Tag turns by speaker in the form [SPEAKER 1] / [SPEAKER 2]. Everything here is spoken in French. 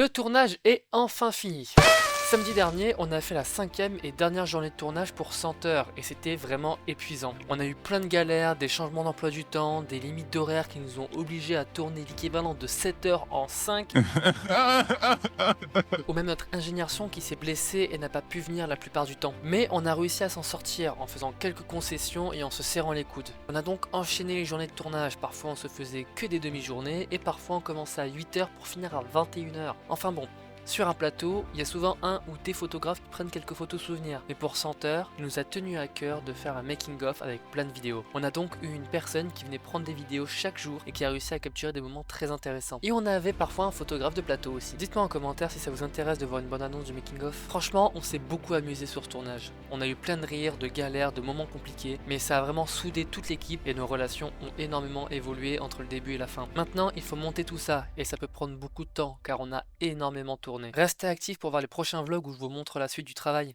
[SPEAKER 1] Le tournage est enfin fini. Samedi dernier, on a fait la 5e et dernière journée de tournage pour 100 heures et c'était vraiment épuisant. On a eu plein de galères, des changements d'emploi du temps, des limites d'horaire qui nous ont obligés à tourner l'équivalent de 7 heures en 5, ou même notre ingénieur son qui s'est blessé et n'a pas pu venir la plupart du temps. Mais on a réussi à s'en sortir en faisant quelques concessions et en se serrant les coudes. On a donc enchaîné les journées de tournage, parfois on se faisait que des demi-journées et parfois on commençait à 8 heures pour finir à 21 heures. Enfin bon. Sur un plateau, il y a souvent un ou des photographes qui prennent quelques photos souvenirs. Mais pour 100 heures, il nous a tenu à cœur de faire un making-of avec plein de vidéos. On a donc eu une personne qui venait prendre des vidéos chaque jour et qui a réussi à capturer des moments très intéressants. Et on avait parfois un photographe de plateau aussi. Dites-moi en commentaire si ça vous intéresse de voir une bonne annonce du making-of. Franchement, on s'est beaucoup amusé sur ce tournage. On a eu plein de rires, de galères, de moments compliqués, mais ça a vraiment soudé toute l'équipe et nos relations ont énormément évolué entre le début et la fin. Maintenant, il faut monter tout ça et ça peut prendre beaucoup de temps car on a énormément tourné. Restez actifs pour voir les prochains vlogs où je vous montre la suite du travail.